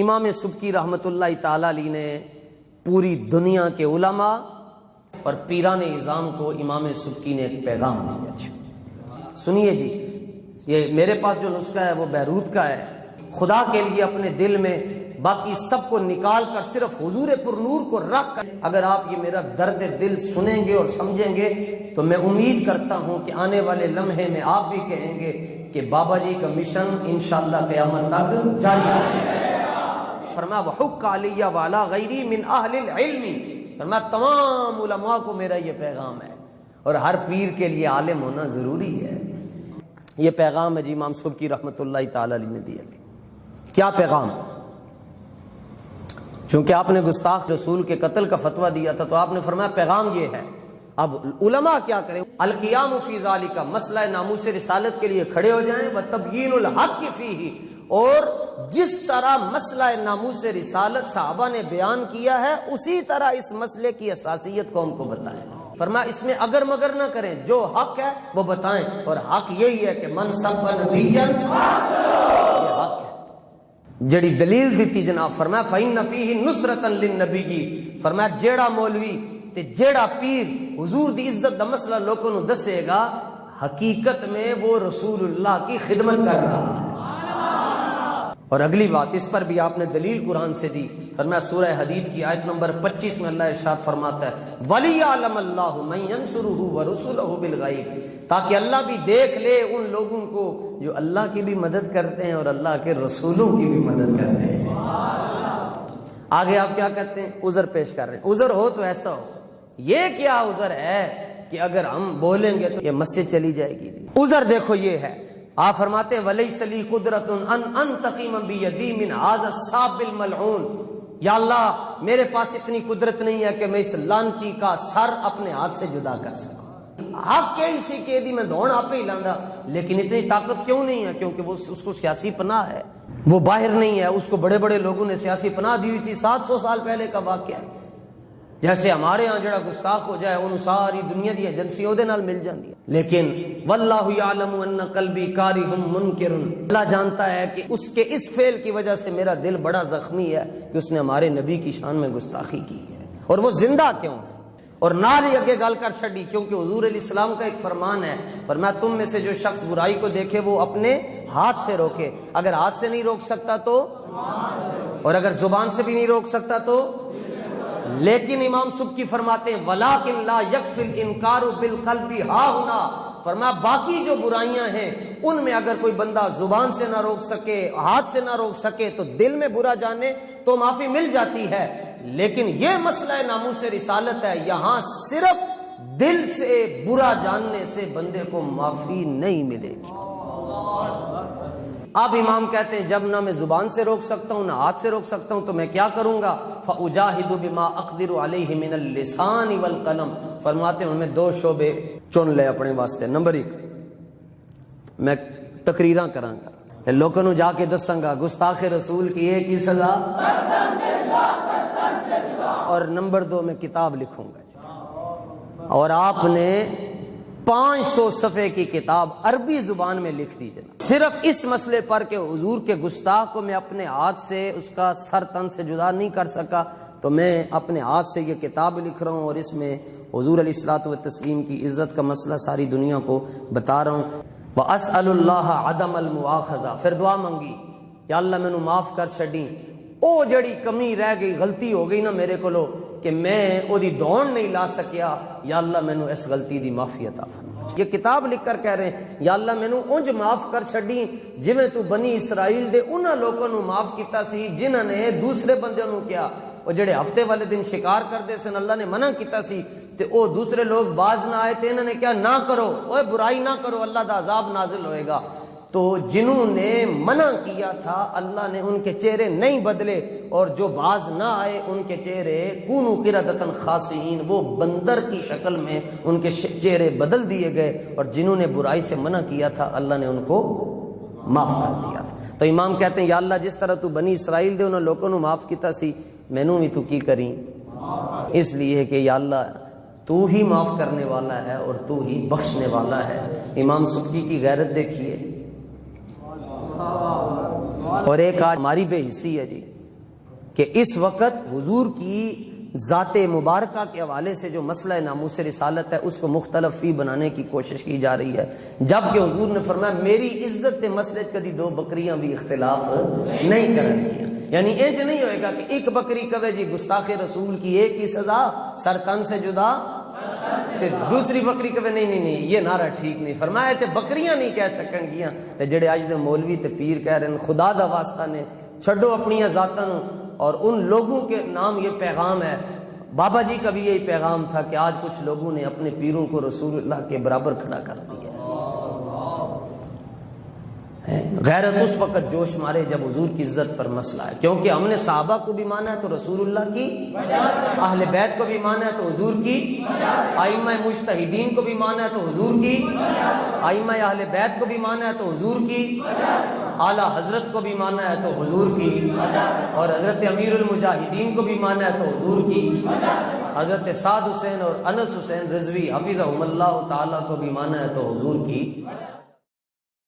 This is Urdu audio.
امام سبکی رحمۃ اللہ تعالی علیہ نے پوری دنیا کے علماء اور پیران اعظام کو امام سبکی نے ایک پیغام دیا۔ سنیے جی، یہ میرے پاس جو نسخہ ہے وہ بیروت کا ہے۔ خدا کے لیے اپنے دل میں باقی سب کو نکال کر صرف حضور پر نور کو رکھ کر اگر آپ یہ میرا درد دل سنیں گے اور سمجھیں گے تو میں امید کرتا ہوں کہ آنے والے لمحے میں آپ بھی کہیں گے کہ بابا جی کا مشن انشاءاللہ قیامت تک جاری ہے۔ فرمایا وحق علیہ وعلی غیری من اہل العلم، فرمایا تمام علماء کو میرا یہ پیغام ہے، اور ہر پیر کے لیے عالم ہونا ضروری ہے۔ یہ پیغام ہے جی امام سبکی رحمۃ اللہ تعالی علیہ نے دیا۔ کیا پیغام؟ چونکہ آپ نے گستاخ رسول کے قتل کا فتویٰ دیا تھا تو آپ نے فرمایا پیغام یہ ہے۔ اب علماء کیا کریں؟ القیام فی ذالک، مسئلہ ناموس رسالت کے لیے کھڑے ہو جائیں، وتبیین الحق فیہ، اور جس طرح مسئلہ ناموس رسالت صحابہ نے بیان کیا ہے اسی طرح اس مسئلے کی اساسیت قوم کو بتائیں۔ فرمایا اس میں اگر مگر نہ کریں، جو حق ہے وہ بتائیں، اور حق یہی ہے کہ من سب نبیا، یہ حق ہے۔ جڑی دلیل دیتی جناب، فرمایا فإن فیہ نصرۃ للنبی، فرمایا جیڑا مولوی تے جیڑا پیر حضور دی عزت دا مسئلہ لوگوں نو دسے گا، حقیقت میں وہ رسول اللہ کی خدمت کر رہا ہے۔ اور اگلی بات اس پر بھی آپ نے دلیل قرآن سے دی، فرمایا سورہ حدید کی آیت نمبر 25 میں اللہ ارشاد فرماتا ہے وَلِيَعْلَمَ اللَّهُ مَن يَنصُرُهُ وَرُسُلَهُ بِالْغَيْبِ، تاکہ اللہ بھی دیکھ لے ان لوگوں کو جو اللہ کی بھی مدد کرتے ہیں اور اللہ کے رسولوں کی بھی مدد کرتے ہیں۔ آگے آپ کیا کہتے ہیں؟ عذر پیش کر رہے ہیں۔ عذر ہو تو ایسا ہو، یہ کیا عذر ہے کہ اگر ہم بولیں گے تو یہ مسجد چلی جائے گی؟ عذر دیکھو یہ ہے، آپ فرماتے ہیں وَلَيْسَ لِي قُدْرَةٌ أَنْ أَنْتَقِمَ بِيَدِي مِنْ هَذَا الصَّابِّ الْمَلْعُونِ، یا اللہ میرے پاس اتنی قدرت نہیں ہے کہ میں اس لعنتی کا سر اپنے ہاتھ سے جدا کر سکوں۔ حق کے اسی کے دی میں دھون آپ ہی لاندہ، لیکن اتنی طاقت کیوں نہیں ہے؟ کیونکہ وہ اس کو سیاسی پناہ ہے، وہ باہر نہیں ہے، اس کو بڑے بڑے لوگوں نے سیاسی پناہ دی ہوئی تھی۔ 700 سال پہلے کا واقعہ ہے۔ جیسے ہمارے ہاں جڑا گستاخ ہو جائے انہوں ساری دنیا دی ایجنسی دے نال مل جاندی ہے، لیکن واللہ یعلم ان قلبی کارہ منکر، اللہ جانتا ہے کہ اس کے اس فعل کی وجہ سے میرا دل بڑا زخمی ہے کہ اس نے ہمارے نبی کی شان میں گستاخی کی ہے، اور وہ زندہ کیوں ہے؟ اور نال ہی اگے گل کر چھڑی، کیونکہ حضور علیہ السلام کا ایک فرمان ہے، فرمایا تم میں سے جو شخص برائی کو دیکھے وہ اپنے ہاتھ سے روکے، اگر ہاتھ سے نہیں روک سکتا تو، اور اگر زبان سے بھی نہیں روک سکتا تو۔ لیکن امام سبکی فرماتے ہیں وَلَٰكِن لَا يَكْفِي الْإِنكَارُ بِالْقَلْبِ هَا هُنَا، فرمایا باقی جو برائیاں ہیں ان میں اگر کوئی بندہ زبان سے نہ روک سکے، ہاتھ سے نہ روک سکے تو دل میں برا جانے تو معافی مل جاتی ہے، لیکن یہ مسئلہ ناموس رسالت ہے، یہاں صرف دل سے برا جاننے سے بندے کو معافی نہیں ملے گی۔ اب امام کہتے ہیں جب نہ میں زبان سے روک سکتا ہوں نہ ہاتھ سے روک سکتا ہوں تو میں کیا کروں گا؟ فَأُجَاهِدُ بِمَا أَقْدِرُ عَلَيْهِ مِنَ اللِّسَانِ وَالْقَلَمِ، فرماتے ہیں ان میں 2 شعبے چن لے اپنے واسطے۔ نمبر 1، میں تقریراں کراں گا، لوگوں نو جا کے دساں گا گستاخ رسول کی ایک ہی سزا، اور نمبر 2 میں کتاب لکھوں گا، اور آپ نے 500 صفحے کی کتاب عربی زبان میں لکھ دی جناب، صرف اس مسئلے پر کہ حضور کے گستاخ کو میں اپنے ہاتھ سے اس کا سر تن سے جدا نہیں کر سکا، تو میں اپنے ہاتھ سے یہ کتاب لکھ رہا ہوں، اور اس میں حضور علیہ الصلوۃ والتسلیم کی عزت کا مسئلہ ساری دنیا کو بتا رہا ہوں۔ وَأَسْأَلُ اللَّهَ عَدَمَ الْمُؤَاخَذَةِ، پھر دعا مانگی یا اللہ مینوں معاف کر چھڈیں، او جڑی کمی رہ گئی، غلطی ہو گئی نا میرے کولو کہ میں او دی دھون نہیں لا سکیا، یا اللہ مینوں اس غلطی دی معافی عطا فرما۔ یہ کتاب لکھ کر کہہ رہے ہیں یا اللہ مینوں اونج معاف کر چھڈی جویں تو بنی اسرائیل دے انہاں لوکاں نوں معاف کیتا سی جنہاں نے دوسرے بندیاں نوں کیا، او جڑے ہفتے والے دن شکار کردے سن اللہ نے منع کیتا سی تے او دوسرے لوگ باز نہ آئے تے انہاں نے کیا نہ کرو، اوے برائی نہ کرو اللہ دا عذاب نازل ہوئے گا، تو جنہوں نے منع کیا تھا اللہ نے ان کے چہرے نہیں بدلے، اور جو باز نہ آئے ان کے چہرے کونوا قردۃ خاسئین، وہ بندر کی شکل میں ان کے چہرے بدل دیے گئے، اور جنہوں نے برائی سے منع کیا تھا اللہ نے ان کو معاف کر دیا تھا۔ تو امام کہتے ہیں یا اللہ جس طرح تو بنی اسرائیل دے انہوں لوگوں نے معاف کیتا سی، مینوں بھی تو کی کریں، اس لیے کہ یا اللہ تو ہی معاف کرنے والا ہے اور تو ہی بخشنے والا ہے۔ امام سبکی کی غیرت دیکھیے، اور ایک آج ہماری بے حسی ہے جی، کہ اس وقت حضور کی ذات مبارکہ کے حوالے سے جو مسئلہ ناموس رسالت ہے اس کو مختلف فی بنانے کی کوشش کی جا رہی ہے، جبکہ حضور نے فرمایا میری عزت کے مسئلے کدی دو بکریاں بھی اختلاف نہیں کرنی، یعنی ایج نہیں ہوئے گا کہ ایک بکری کہے جی گستاخ رسول کی ایک ہی سزا سر تن سے جدا، دوسری بکری کہے نہیں یہ نعرہ ٹھیک نہیں۔ فرمایا تے بکریاں نہیں کہہ سکن گیاں تے جڑے اج دے مولوی تے پیر کہہ رہے ہیں خدا دا واسطہ نے چھڈو اپنی ذاتاں نو، اور ان لوگوں کے نام یہ پیغام ہے۔ بابا جی کا بھی یہی پیغام تھا کہ آج کچھ لوگوں نے اپنے پیروں کو رسول اللہ کے برابر کھڑا کر دیا ہے۔ غیرت اس وقت جوش مارے جب حضور کی عزت پر مسئلہ ہے، کیونکہ ہم نے صحابہ کو بھی مانا ہے تو رسول اللہ کی، اہل بیت کو بھی مانا ہے تو حضور کی، ائمہ مجتہدین کو بھی مانا ہے تو حضور کی، ائمہ اہل بیت کو بھی مانا ہے تو حضور کی، اعلیٰ حضرت کو بھی مانا ہے تو حضور کی، اور حضرت امیر المجاہدین کو بھی مانا ہے تو حضور کی، حضرت سعد حسین اور انس حسین رضوی حفظہم اللہ تعالیٰ کو بھی مانا ہے تو حضور کی۔